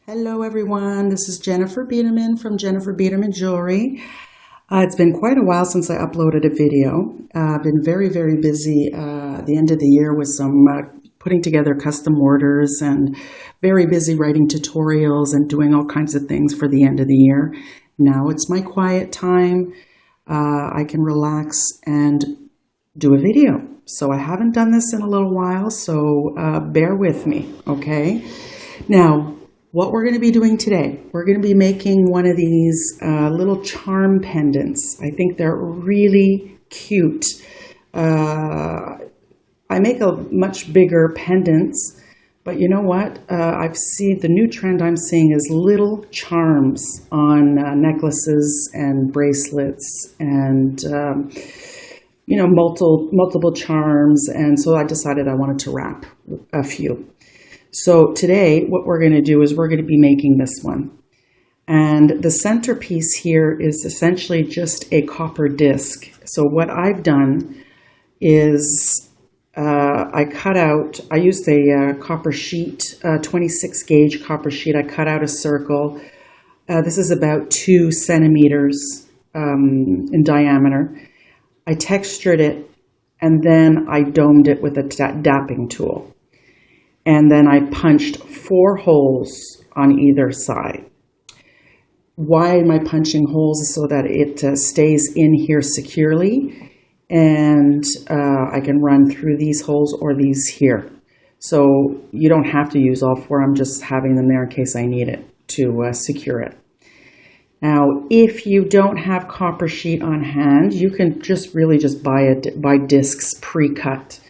Hello everyone, this is Jennifer Biedermann from Jennifer Biedermann Jewelry. It's been quite a while since I uploaded a video. I've been very busy at the end of the year with some putting together custom orders and very busy writing tutorials and doing all kinds of things for the end of the year. Now it's my quiet time. I can relax and do a video. So I haven't done this in a little while, so bear with me, okay? Now, what we're going to be doing today, we're going to be making one of these little charm pendants. I think they're really cute. I make a much bigger pendants, but you know what? I've seen the new trend I'm seeing is little charms on necklaces and bracelets and multiple charms. And so I decided I wanted to wrap a few. So today, what we're going to do is we're going to be making this one. And the centerpiece here is essentially just a copper disc. So what I've done is I used a copper sheet, 26 gauge copper sheet. I cut out a circle. This is about 2 centimeters in diameter. I textured it, and then I domed it with a dapping tool. And then I punched 4 holes on either side. Why am I punching holes? So that it stays in here securely, and I can run through these holes or these here. So you don't have to use all 4. I'm just having them there in case I need it to secure it. Now, if you don't have copper sheet on hand, you can just buy discs pre-cut.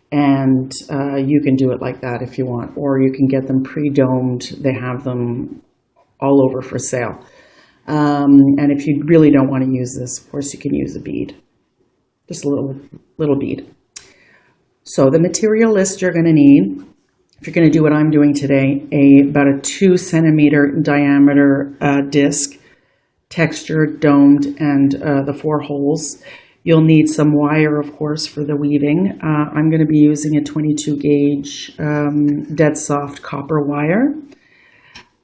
And you can do it like that if you want, or you can get them pre-domed. They have them all over for sale. And if you really don't want to use this, of course, you can use a bead, just a little bead. So the material list you're going to need, if you're going to do what I'm doing today, about a 2 centimeter diameter disc, textured, domed, and the 4 holes. You'll need some wire, of course, for the weaving. I'm going to be using a 22 gauge dead soft copper wire.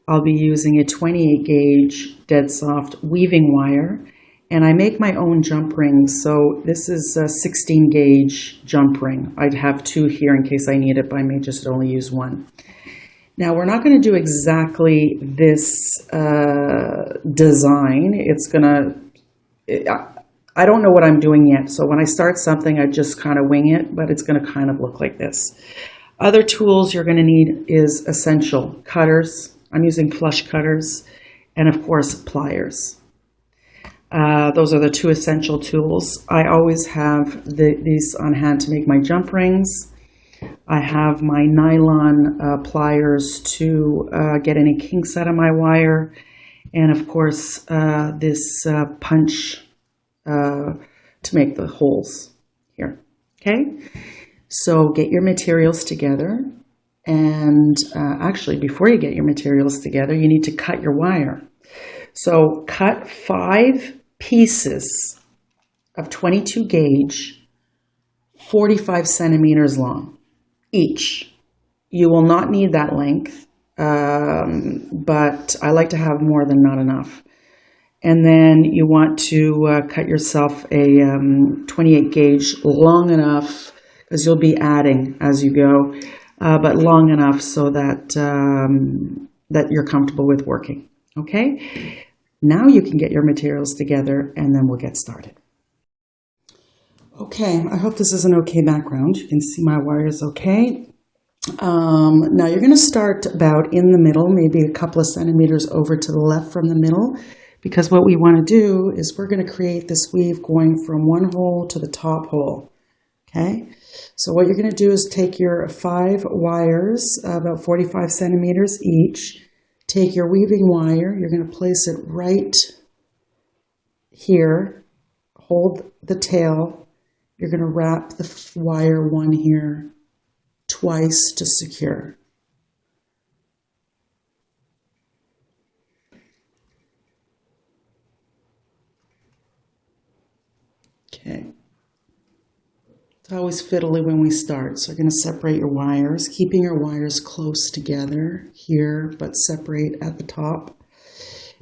I'll be using a 28 gauge dead soft weaving wire. And I make my own jump rings. So this is a 16 gauge jump ring. I'd have 2 here in case I need it, but I may just only use 1. Now, we're not going to do exactly this design. I don't know what I'm doing yet, so when I start something, I just kind of wing it, but it's going to kind of look like this. Other tools you're going to need is essential cutters. I'm using flush cutters, and of course, pliers. Those are the 2 essential tools. I always have these on hand to make my jump rings. I have my nylon pliers to get any kinks out of my wire, and of course, this punch to make the holes here, okay? So get your materials together, and actually before you get your materials together, you need to cut your wire. So cut 5 pieces of 22 gauge, 45 centimeters long each. You will not need that length, but I like to have more than not enough. And then you want to cut yourself a 28 gauge long enough, because you'll be adding as you go, but long enough so that, that you're comfortable with working, okay? Now you can get your materials together, and then we'll get started. Okay, I hope this is an okay background. You can see my wires okay. Now you're going to start about in the middle, maybe a couple of centimeters over to the left from the middle. Because what we want to do is we're going to create this weave going from one hole to the top hole, okay? So what you're going to do is take your 5 wires, about 45 centimeters each, take your weaving wire, you're going to place it right here, hold the tail, you're going to wrap the wire one here twice to secure. Okay, always fiddly when we start. So you're going to separate your wires, keeping your wires close together here, but separate at the top.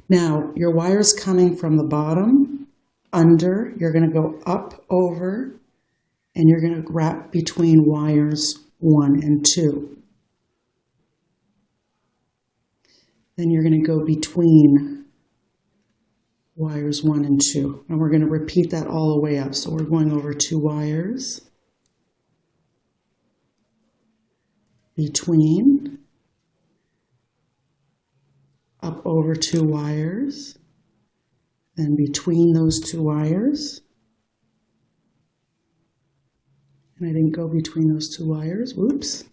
Now, your wires coming from the bottom, under, you're going to go up, over, and you're going to wrap between wires 1 and 2. Then you're going to go between wires 1 and 2. And we're going to repeat that all the way up. So we're going over 2 wires, between, up over 2 wires, then between those 2 wires. And I didn't go between those 2 wires, whoops.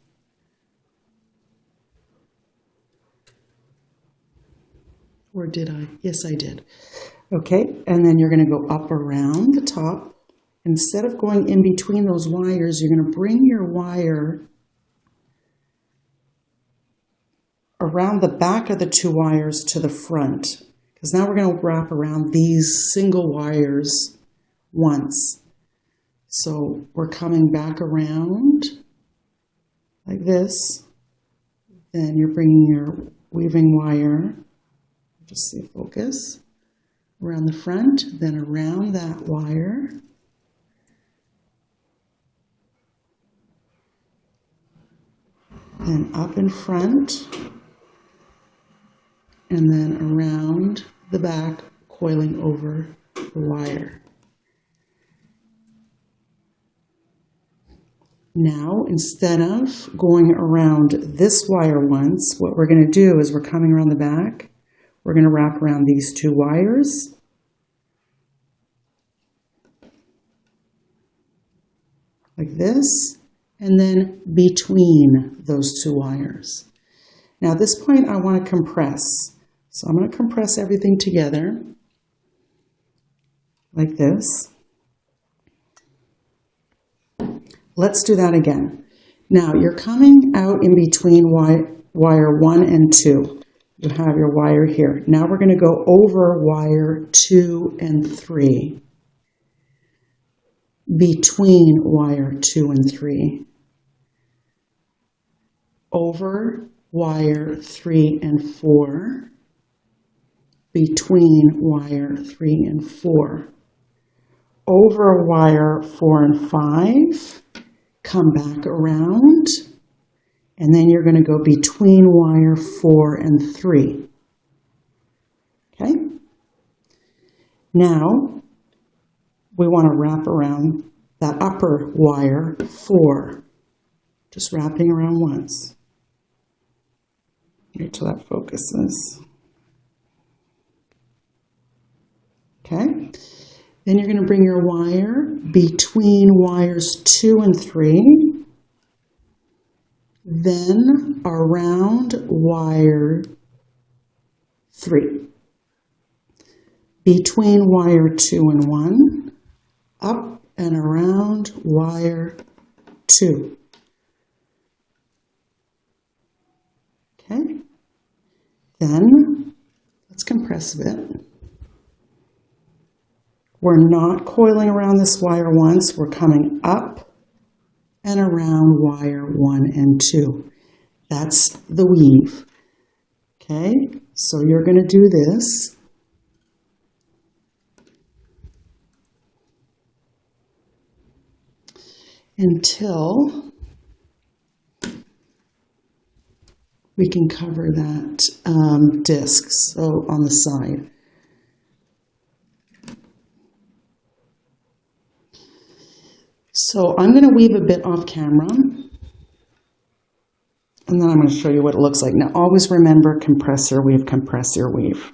Or did I? Yes, I did. Okay, and then you're going to go up around the top. Instead of going in between those wires, you're going to bring your wire around the back of the 2 wires to the front. Because now we're going to wrap around these single wires once. So we're coming back around like this. Then you're bringing your weaving wire, just see focus, around the front, then around that wire. Then up in front, and then around the back, coiling over the wire. Now, instead of going around this wire once, what we're going to do is we're coming around the back. We're going to wrap around these 2 wires. Like this. And then between those 2 wires. Now at this point I want to compress. So I'm going to compress everything together. Like this. Let's do that again. Now you're coming out in between wire 1 and 2. You have your wire here. Now we're going to go over wire 2 and 3. Between wire 2 and 3. Over wire 3 and 4. Between wire 3 and 4. Over wire 4 and 5. Come back around. And then you're going to go between wire 4 and 3. Okay? Now, we want to wrap around that upper wire 4. Just wrapping around once. Wait till that focuses. Okay? Then you're going to bring your wire between wires 2 and 3. Then around wire 3. Between wire 2 and 1. Up and around wire 2. Okay. Then let's compress a bit. We're not coiling around this wire once. We're coming up and around wire 1 and 2. That's the weave. Okay, so you're going to do this. Until we can cover that disc, so on the side. So I'm going to weave a bit off camera, and then I'm going to show you what it looks like. Now always remember compressor weave, compressor weave.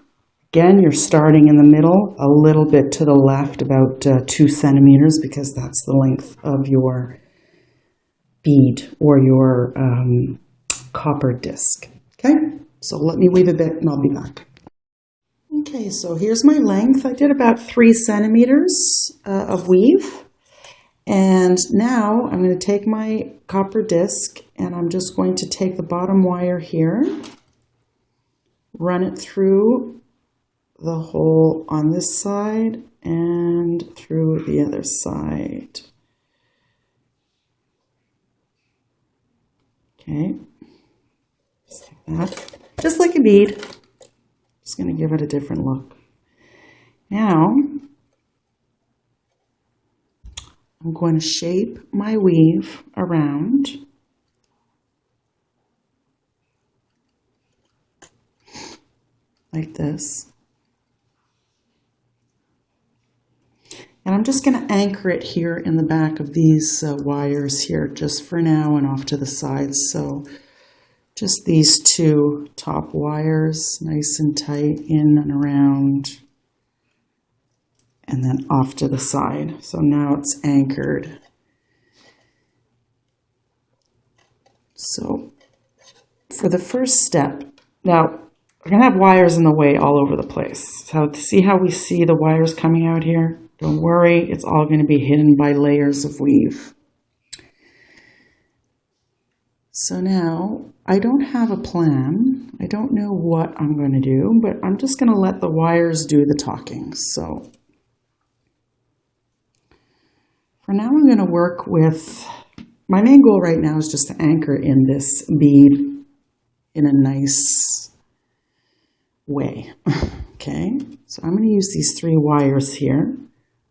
Again, you're starting in the middle, a little bit to the left, about 2 centimeters, because that's the length of your bead or your copper disc. Okay, so let me weave a bit and I'll be back. Okay, so here's my length. I did about 3 centimeters of weave. And now I'm going to take my copper disc and I'm just going to take the bottom wire here, run it through the hole on this side and through the other side. Okay, just like that. Just like a bead. Just going to give it a different look. Now, I'm going to shape my weave around. Like this. And I'm just going to anchor it here in the back of these wires here just for now and off to the sides. So just these two top wires, nice and tight, in and around, and then off to the side. So now it's anchored. So for the first step, now we're going to have wires in the way all over the place. So see how we see the wires coming out here? Don't worry, it's all going to be hidden by layers of weave. So now, I don't have a plan. I don't know what I'm going to do, but I'm just going to let the wires do the talking. So for now, I'm going to work with, my main goal right now is just to anchor in this bead in a nice way. Okay, so I'm going to use these 3 wires here.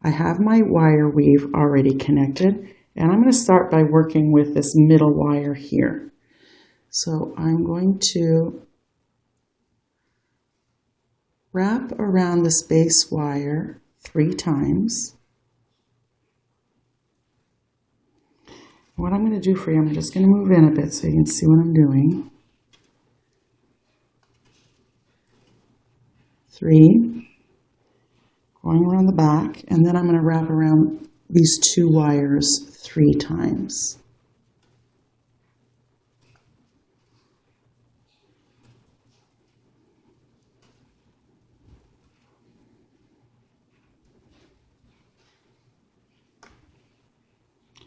I have my wire weave already connected, and I'm going to start by working with this middle wire here. So I'm going to wrap around this base wire 3 times. What I'm going to do for you, I'm just going to move in a bit so you can see what I'm doing. 3. Going around the back, and then I'm going to wrap around these 2 wires 3 times.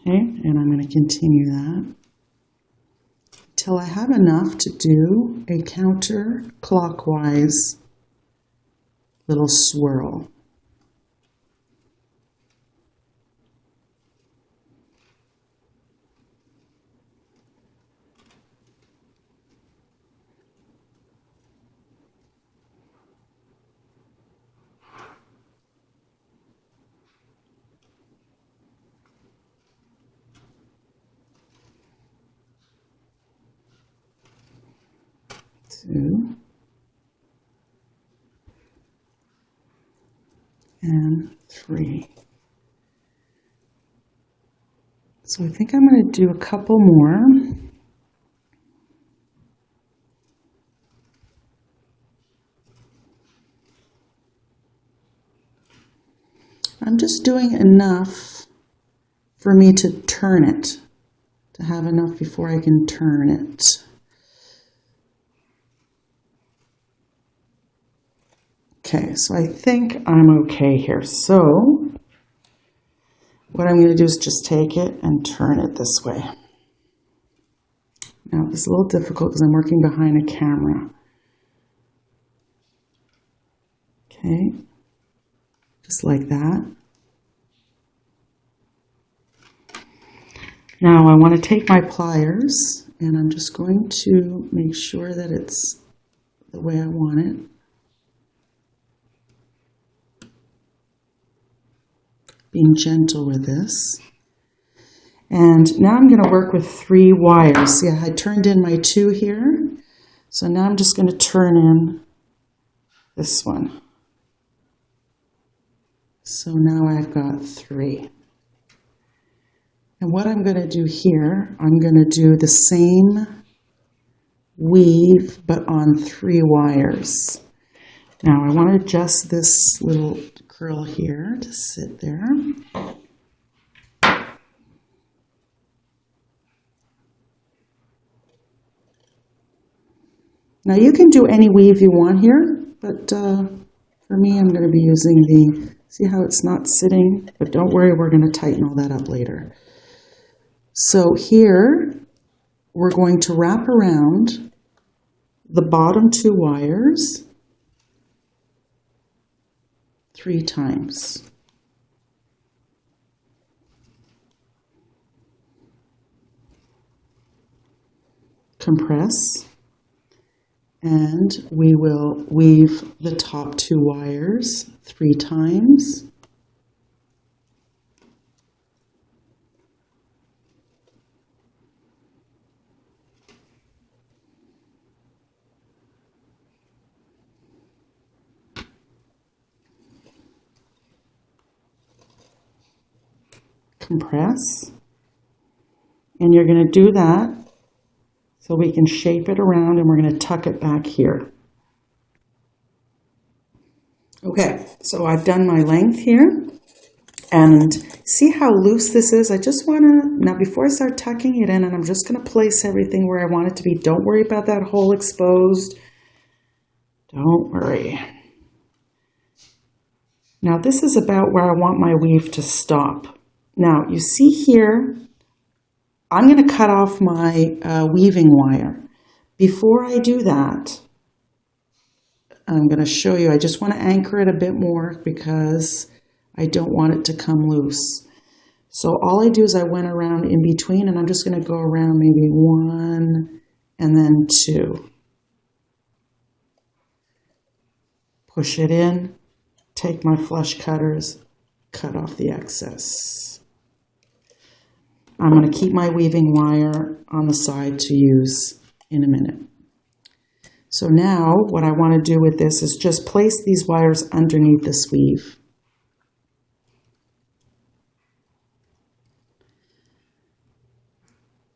Okay, and I'm going to continue that until I have enough to do a counterclockwise little swirl. Two, and 3. So I think I'm going to do a couple more. I'm just doing enough for me to turn it, to have enough before I can turn it. Okay, so I think I'm okay here. So what I'm going to do is just take it and turn it this way. Now, this is a little difficult because I'm working behind a camera. Okay, just like that. Now I want to take my pliers and I'm just going to make sure that it's the way I want it. Being gentle with this. And now I'm going to work with 3 wires. See, I turned in my 2 here. So now I'm just going to turn in this one. So now I've got 3. And what I'm going to do here, I'm going to do the same weave, but on 3 wires. Now I want to adjust this little curl here to sit there. Now you can do any weave you want here, but for me I'm going to be using the, see how it's not sitting? But don't worry, we're going to tighten all that up later. So here we're going to wrap around the bottom 2 wires 3 times. compress, and we will weave the top 2 wires 3 times. Compress, and you're going to do that so we can shape it around, and we're going to tuck it back here. Okay, so I've done my length here, and see how loose this is? I just want to, now before I start tucking it in, and I'm just going to place everything where I want it to be. Don't worry about that hole exposed. Don't worry. Now this is about where I want my weave to stop. Now, you see here, I'm going to cut off my weaving wire. Before I do that, I'm going to show you, I just want to anchor it a bit more because I don't want it to come loose. So all I do is I went around in between, and I'm just going to go around maybe 1 and then 2. Push it in, take my flush cutters, cut off the excess. I'm going to keep my weaving wire on the side to use in a minute. So now what I want to do with this is just place these wires underneath this weave.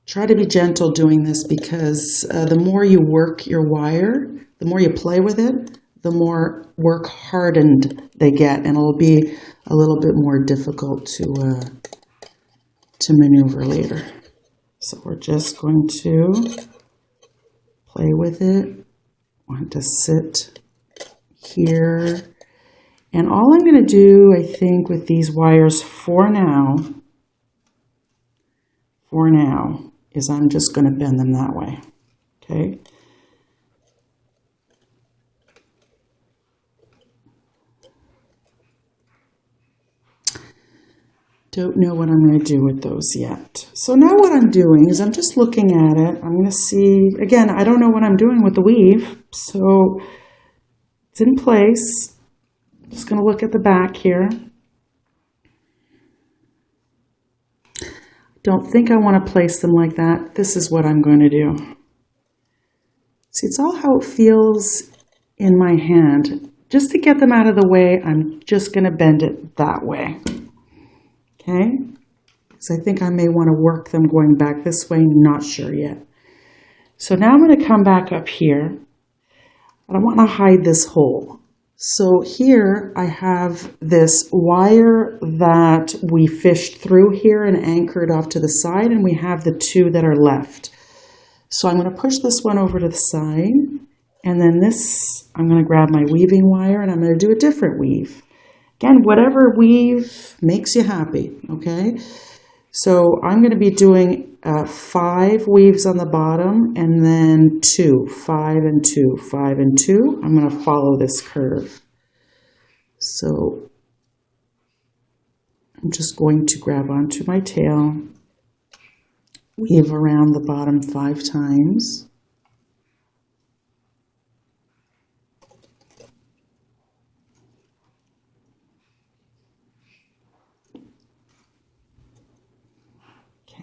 Try to be gentle doing this because the more you work your wire, the more you play with it, the more work hardened they get, and it'll be a little bit more difficult to maneuver later. So we're just going to play with it. Want to sit here. And all I'm going to do, I think, with these wires for now, is I'm just going to bend them that way. Okay? Don't know what I'm going to do with those yet. So now what I'm doing is I'm just looking at it. I'm going to see, again, I don't know what I'm doing with the weave. So it's in place. Just going to look at the back here. Don't think I want to place them like that. This is what I'm going to do. See, it's all how it feels in my hand. Just to get them out of the way, I'm just going to bend it that way. Okay, so I think I may want to work them going back this way, not sure yet. So now I'm going to come back up here, but I want to hide this hole. So here I have this wire that we fished through here and anchored off to the side, and we have the 2 that are left. So I'm going to push this one over to the side, and then this, I'm going to grab my weaving wire, and I'm going to do a different weave. Again, whatever weave makes you happy, okay? So I'm going to be doing 5 weaves on the bottom, and then 2, 5 and 2, 5 and 2. I'm going to follow this curve. So I'm just going to grab onto my tail, weave around the bottom 5 times.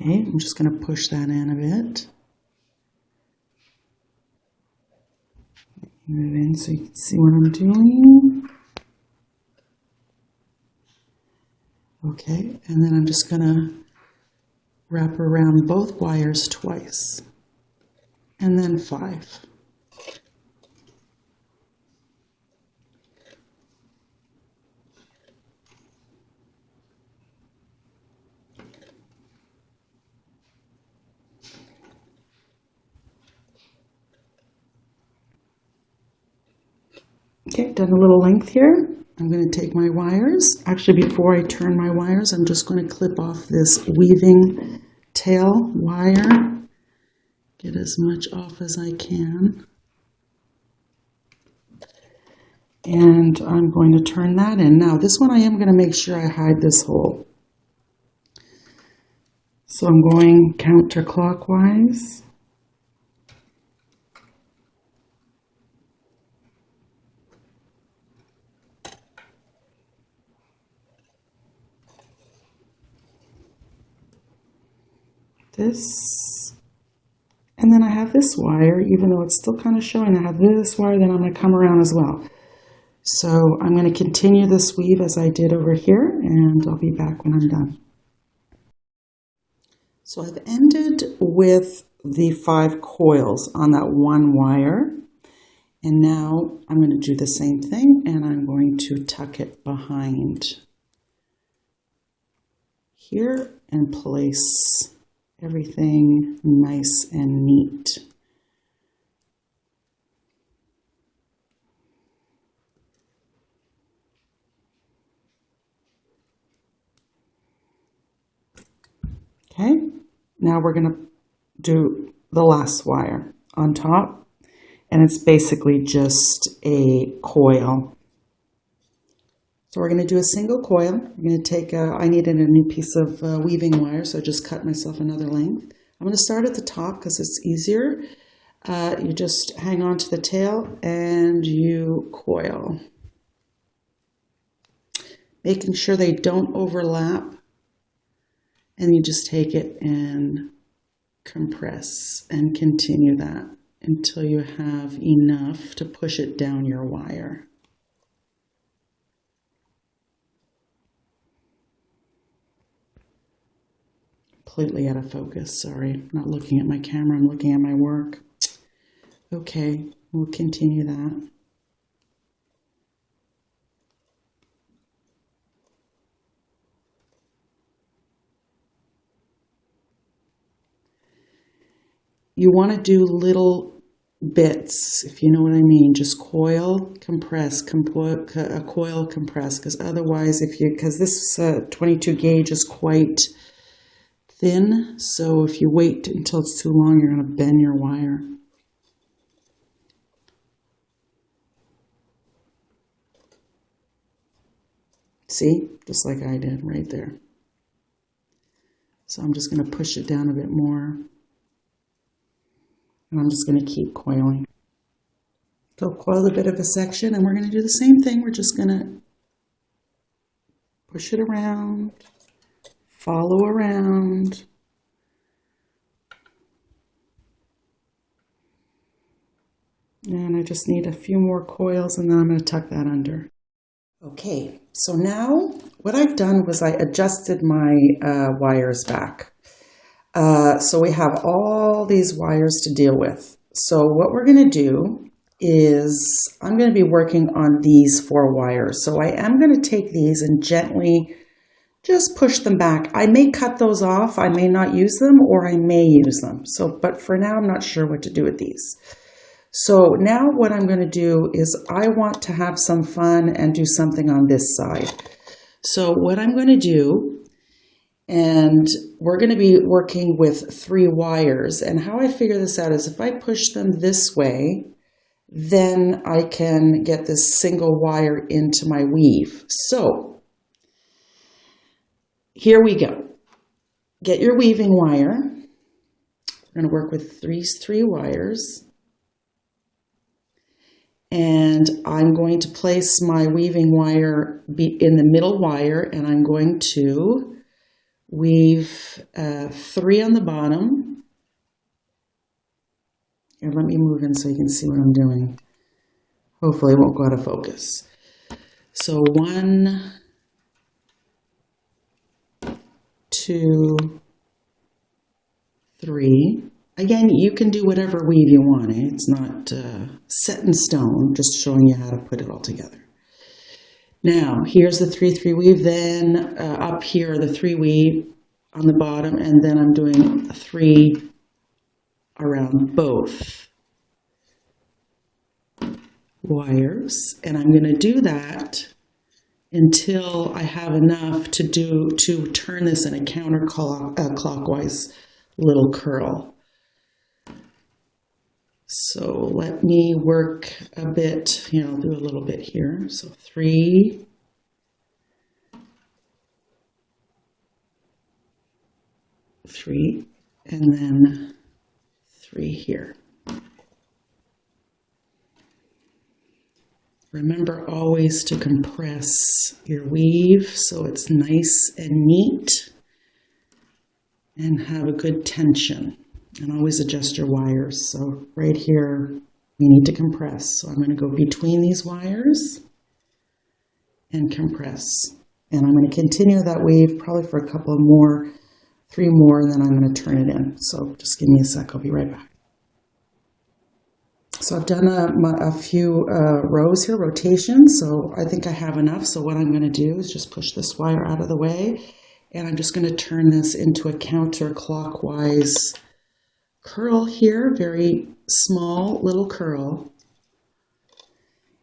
Okay, I'm just going to push that in a bit. Move in so you can see what I'm doing. Okay, and then I'm just going to wrap around both wires twice. And then 5. Okay, done a little length here. I'm going to take my wires. Actually, before I turn my wires, I'm just going to clip off this weaving tail wire. Get as much off as I can. And I'm going to turn that in. Now, this one I am going to make sure I hide this hole. So I'm going counterclockwise. this, and then I have this wire, even though it's still kind of showing I have this wire, then I'm going to come around as well. So I'm going to continue this weave as I did over here, and I'll be back when I'm done. So I've ended with the 5 coils on that one wire, and now I'm going to do the same thing, and I'm going to tuck it behind here and place everything nice and neat. Okay, now we're going to do the last wire on top, and it's basically just a coil. So we're going to do a single coil. I'm going to take I needed a new piece of weaving wire, so I just cut myself another length. I'm going to start at the top because it's easier. You just hang on to the tail and you coil, making sure they don't overlap. And you just take it and compress and continue that until you have enough to push it down your wire. Completely out of focus, sorry. I'm not looking at my camera, I'm looking at my work. Okay, we'll continue that. You want to do little bits, if you know what I mean. Just coil, compress, coil, compress, because otherwise, because this 22 gauge is quite thin, so if you wait until it's too long, you're going to bend your wire. See, just like I did right there. So I'm just going to push it down a bit more. And I'm just going to keep coiling. So coil a bit of a section, and we're going to do the same thing. We're just going to push it around, follow around. And I just need a few more coils, and then I'm going to tuck that under. Okay, so now what I've done was I adjusted my wires back. So we have all these wires to deal with. So what we're going to do is I'm going to be working on these 4 wires. So I am going to take these and gently just push them back. I may cut those off, I may not use them, or I may use them. But for now, I'm not sure what to do with these. So now what I'm going to do is I want to have some fun and do something on this side. So what I'm going to do, and we're going to be working with 3 wires. And how I figure this out is if I push them this way, then I can get this single wire into my weave. So here we go. Get your weaving wire. We're going to work with these 3 wires. And I'm going to place my weaving wire in the middle wire, and I'm going to weave 3 on the bottom. And let me move in so you can see what I'm doing. Hopefully it won't go out of focus. So 1, 2, 3. Again, you can do whatever weave you want. It's not set in stone, just showing you how to put it all together. Now, here's the 3-3 weave, then up here are the 3 weave on the bottom, and then I'm doing 3 around both wires, and I'm going to do that until I have enough to turn this in a counterclockwise little curl. So let me work a bit, I'll do a little bit here. So 3, 3, and then 3 here. Remember always to compress your weave so it's nice and neat. and have a good tension. And always adjust your wires. So right here, we need to compress. So I'm going to go between these wires and compress. And I'm going to continue that weave probably for a couple more, 3 more, and then I'm going to turn it in. So just give me a sec, I'll be right back. So I've done a few rows here, rotations, so I think I have enough. So what I'm going to do is just push this wire out of the way, and I'm just going to turn this into a counterclockwise curl here, very small little curl.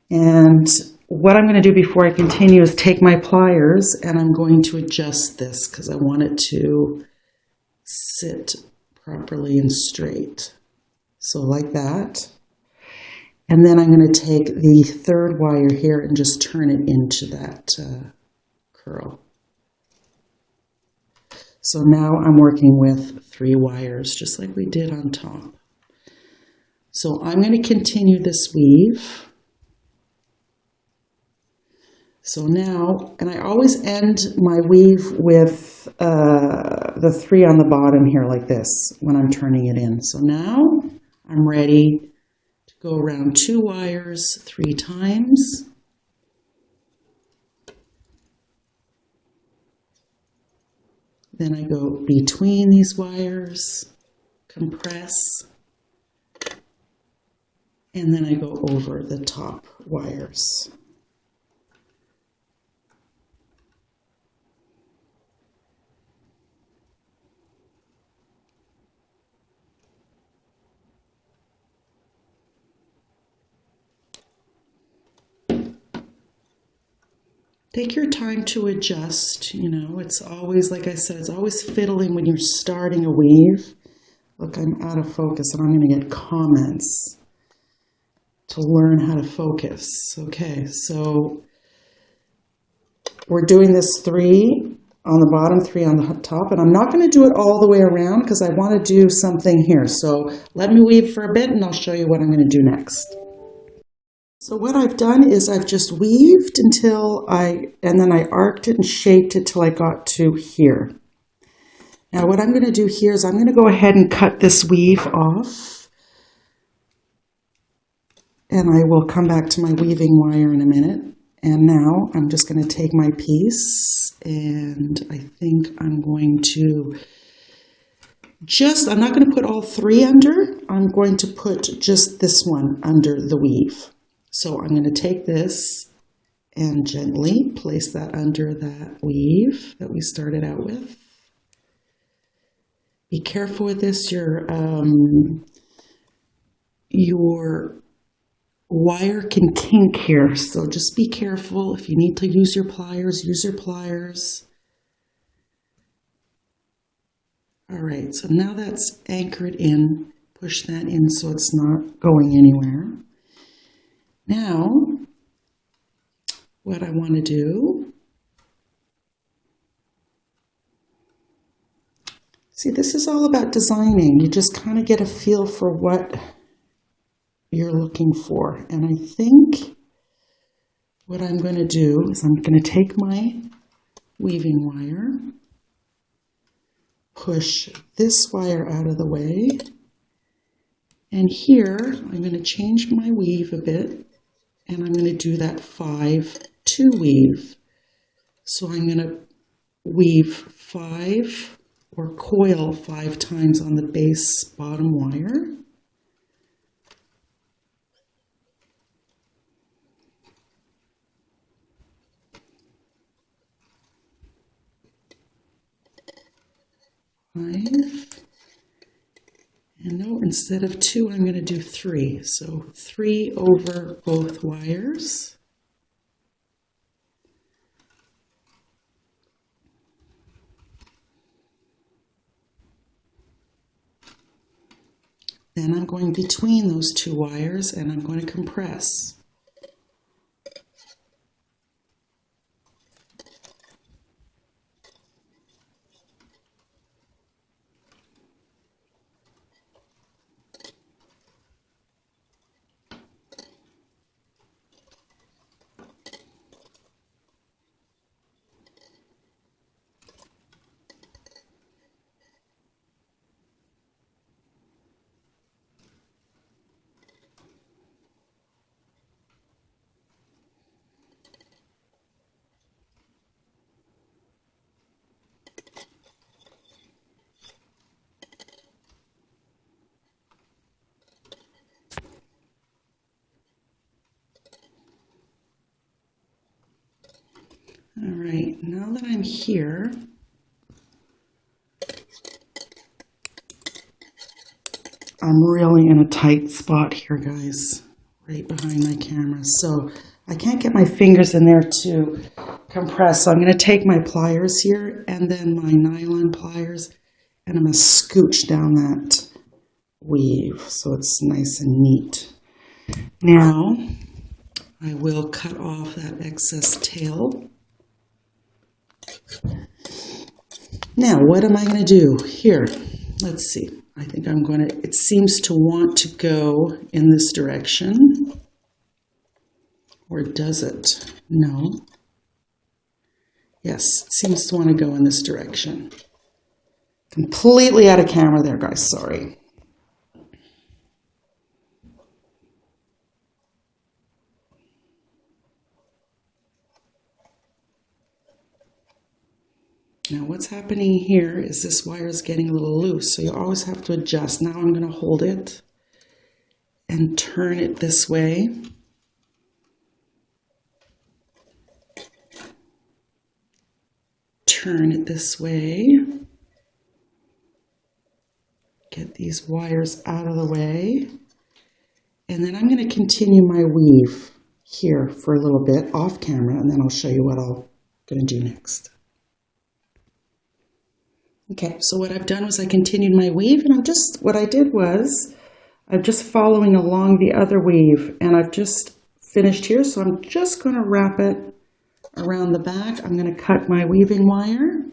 And what I'm going to do before I continue is take my pliers and I'm going to adjust this because I want it to sit properly and straight. So like that. And then I'm going to take the 3rd wire here and just turn it into that curl. So now I'm working with 3 wires, just like we did on top. So I'm going to continue this weave. So now, and I always end my weave with the 3 on the bottom here like this when I'm turning it in. So now I'm ready to go around 2 wires 3 times. Then I go between these wires, compress, and then I go over the top wires. Take your time to adjust, you know, it's always, like I said, it's always fiddling when you're starting a weave. Look, I'm out of focus and I'm going to get comments to learn how to focus. Okay, so we're doing this 3 on the bottom, 3 on the top, and I'm not going to do it all the way around because I want to do something here. So let me weave for a bit and I'll show you what I'm going to do next. So what I've done is I've just weaved and then I arced it and shaped it till I got to here. Now what I'm going to do here is I'm going to go ahead and cut this weave off. And I will come back to my weaving wire in a minute. And now I'm just going to take my piece and I think I'm going to I'm not going to put all 3 under. I'm going to put just this one under the weave. So I'm going to take this and gently place that under that weave that we started out with. Be careful with this. Your wire can kink here, so just be careful. If you need to use your pliers, use your pliers. All right, so now that's anchored in. Push that in so it's not going anywhere. Now, what I want to do, see, this is all about designing. You just kind of get a feel for what you're looking for. And I think what I'm going to do is I'm going to take my weaving wire, push this wire out of the way, and here I'm going to change my weave a bit. And I'm going to do that 5-2 weave. So I'm going to weave 5 or coil 5 times on the base bottom wire. And no, instead of 2, I'm going to do 3. So 3 over both wires. Then I'm going between those 2 wires and I'm going to compress. All right, now that I'm here, I'm really in a tight spot here, guys, right behind my camera. So I can't get my fingers in there to compress. So I'm going to take my pliers here and then my nylon pliers, and I'm going to scooch down that weave so it's nice and neat. Now I will cut off that excess tail. Now what am I going to do here? Let's see. I think I'm going to, it seems to want to go in this direction. Or does it? No. Yes, it seems to want to go in this direction. Completely out of camera there, guys. Sorry. Now what's happening here is this wire is getting a little loose, so you always have to adjust. Now I'm going to hold it and turn it this way. Turn it this way. Get these wires out of the way. And then I'm going to continue my weave here for a little bit off camera, and then I'll show you what I'm going to do next. Okay, so what I've done was I continued my weave, and what I did was I'm just following along the other weave, and I've just finished here, so I'm just going to wrap it around the back. I'm going to cut my weaving wire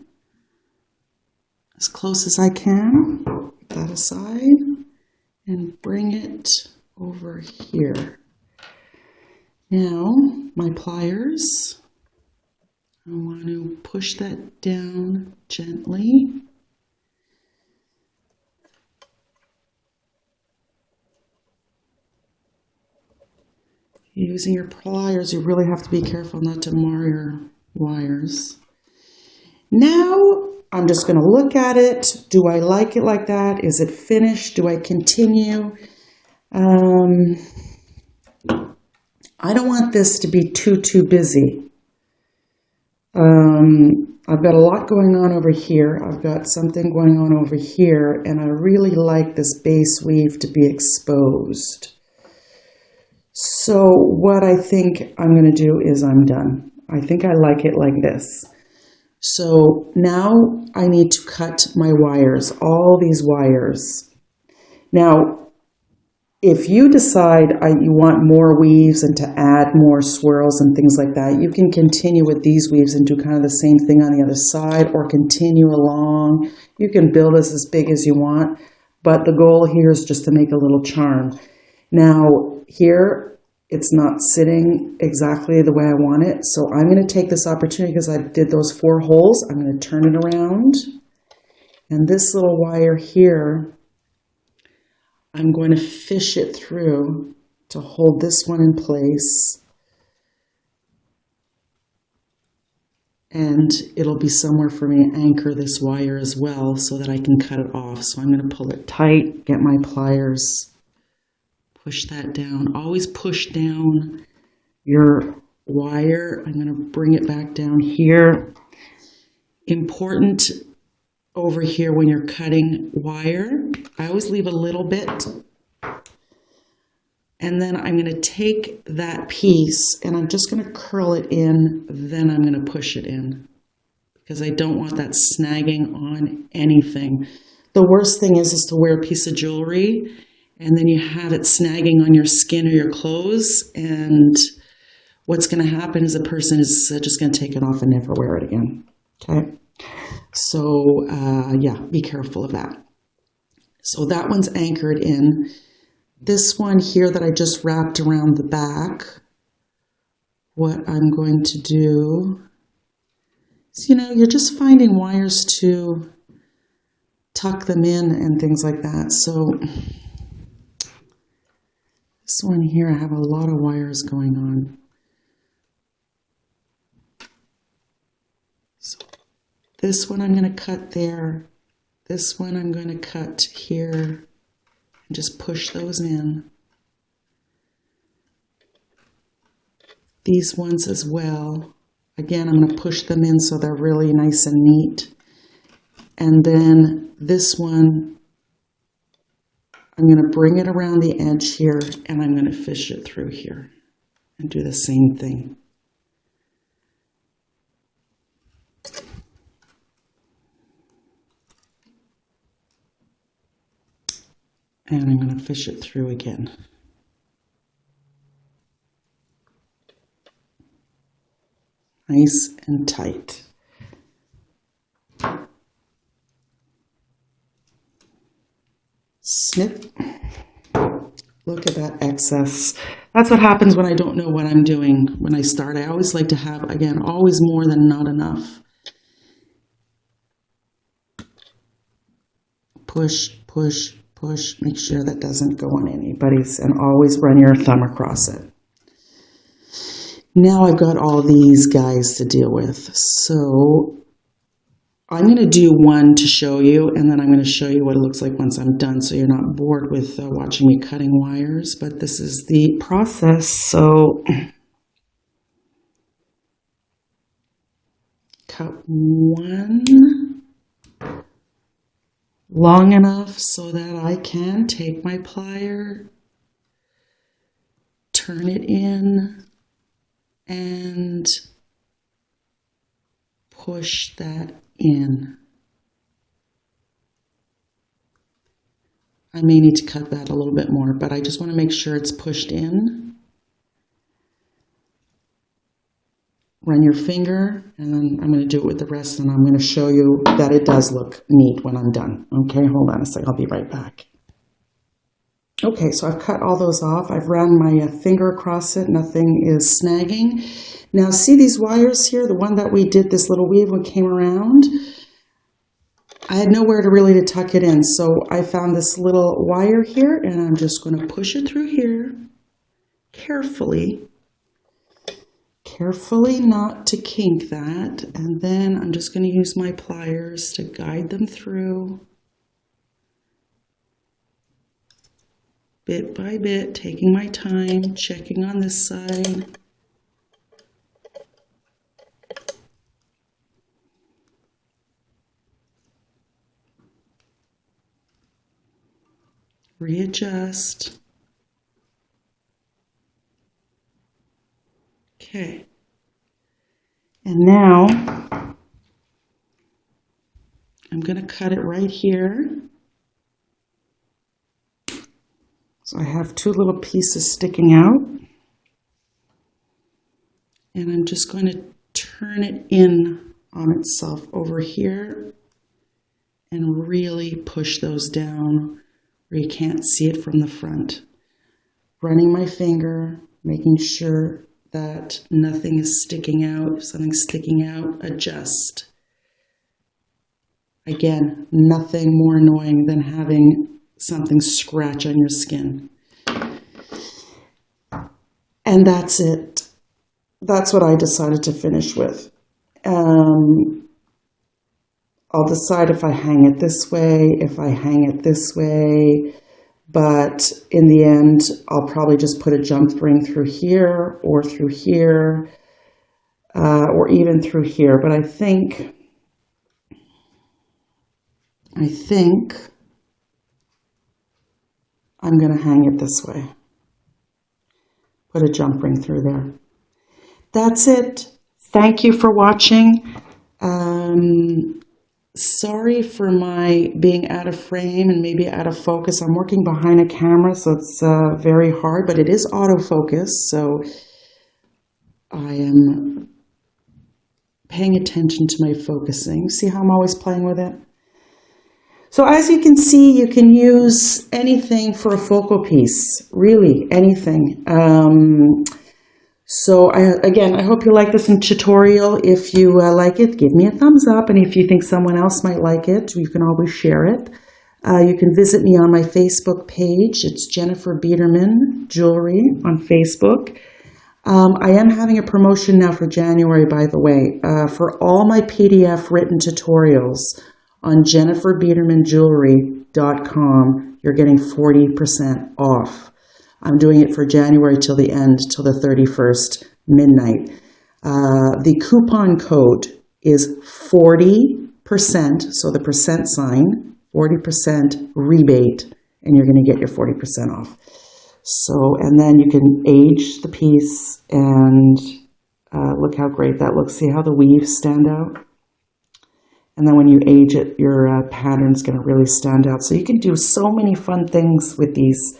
as close as I can, put that aside, and bring it over here. Now, my pliers, I want to push that down gently. Using your pliers, you really have to be careful not to mar your wires. Now, I'm just going to look at it. Do I like it like that? Is it finished? Do I continue? I don't want this to be too busy. I've got a lot going on over here. I've got something going on over here, and I really like this base weave to be exposed. So what I think I'm going to do is I'm done. I think I like it like this. So now I need to cut my wires, all these wires. Now, if you decide you want more weaves and to add more swirls and things like that, you can continue with these weaves and do kind of the same thing on the other side, or continue along. You can build this as big as you want, but the goal here is just to make a little charm. Now, here, it's not sitting exactly the way I want it, so I'm going to take this opportunity because I did those 4 holes. I'm going to turn it around, and this little wire here, I'm going to fish it through to hold this one in place, and it'll be somewhere for me to anchor this wire as well so that I can cut it off. So I'm going to pull it tight, get my pliers, push that down. Always push down your wire. I'm going to bring it back down here. Important over here when you're cutting wire, I always leave a little bit, and then I'm going to take that piece and I'm just going to curl it in, then I'm going to push it in because I don't want that snagging on anything. The worst thing is to wear a piece of jewelry and then you have it snagging on your skin or your clothes, and what's going to happen is a person is just going to take it off and never wear it again. Okay. So, yeah, be careful of that. So that one's anchored in. This one here that I just wrapped around the back, what I'm going to do is, you're just finding wires to tuck them in and things like that. So this one here, I have a lot of wires going on. So this one I'm going to cut there. This one I'm going to cut here and just push those in. These ones as well. Again, I'm going to push them in so they're really nice and neat. And then this one, I'm going to bring it around the edge here and I'm going to fish it through here and do the same thing. And I'm going to fish it through again. Nice and tight. Snip. Look at that excess. That's what happens when I don't know what I'm doing when I start. I always like to have, again, always more than not enough. Push, push, push. Make sure that doesn't go on anybody's, and always run your thumb across it. Now I've got all these guys to deal with. So I'm going to do one to show you, and then I'm going to show you what it looks like once I'm done, so you're not bored with watching me cutting wires. But this is the process. So cut one long enough so that I can take my plier, turn it in, and push that in. I may need to cut that a little bit more, but I just want to make sure it's pushed in. Run your finger, and then I'm going to do it with the rest, and I'm going to show you that it does look neat when I'm done. Okay, hold on a second. I'll be right back. Okay, so I've cut all those off. I've run my finger across it. Nothing is snagging. Now, see these wires here? The one that we did this little weave when it came around? I had nowhere to really tuck it in, so I found this little wire here, and I'm just going to push it through here carefully. Carefully not to kink that, and then I'm just going to use my pliers to guide them through. Bit by bit, taking my time, checking on this side. Readjust. Okay. And now I'm going to cut it right here. So I have two little pieces sticking out. And I'm just going to turn it in on itself over here and really push those down where you can't see it from the front. Running my finger, making sure that nothing is sticking out. If something's sticking out, adjust. Again, nothing more annoying than having something scratch on your skin. And that's it. That's what I decided to finish with. I'll decide if I hang it this way, if I hang it this way, but in the end, I'll probably just put a jump ring through here, or through here, or even through here. But I think I'm going to hang it this way. Put a jump ring through there. That's it. Thank you for watching. Sorry for my being out of frame and maybe out of focus. I'm working behind a camera, so it's very hard, but it is autofocus, so I am paying attention to my focusing. See how I'm always playing with it? So as you can see, you can use anything for a focal piece, really anything. So again, I hope you like this tutorial. If you like it, give me a thumbs up. And if you think someone else might like it, you can always share it. You can visit me on my Facebook page. It's Jennifer Biedermann Jewelry on Facebook. I am having a promotion now for January, by the way, for all my PDF written tutorials on jenniferbiedermannjewelry.com. You're getting 40% off. I'm doing it for January till the end, till the 31st, midnight. The coupon code is 40%, so the percent sign, 40% rebate, and you're going to get your 40% off. So, and then you can age the piece, and look how great that looks. See how the weaves stand out? And then when you age it, your pattern's going to really stand out. So you can do so many fun things with these.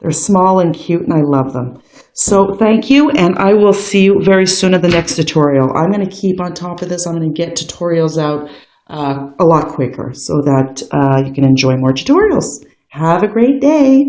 They're small and cute, and I love them. So thank you, and I will see you very soon in the next tutorial. I'm going to keep on top of this. I'm going to get tutorials out a lot quicker so that you can enjoy more tutorials. Have a great day.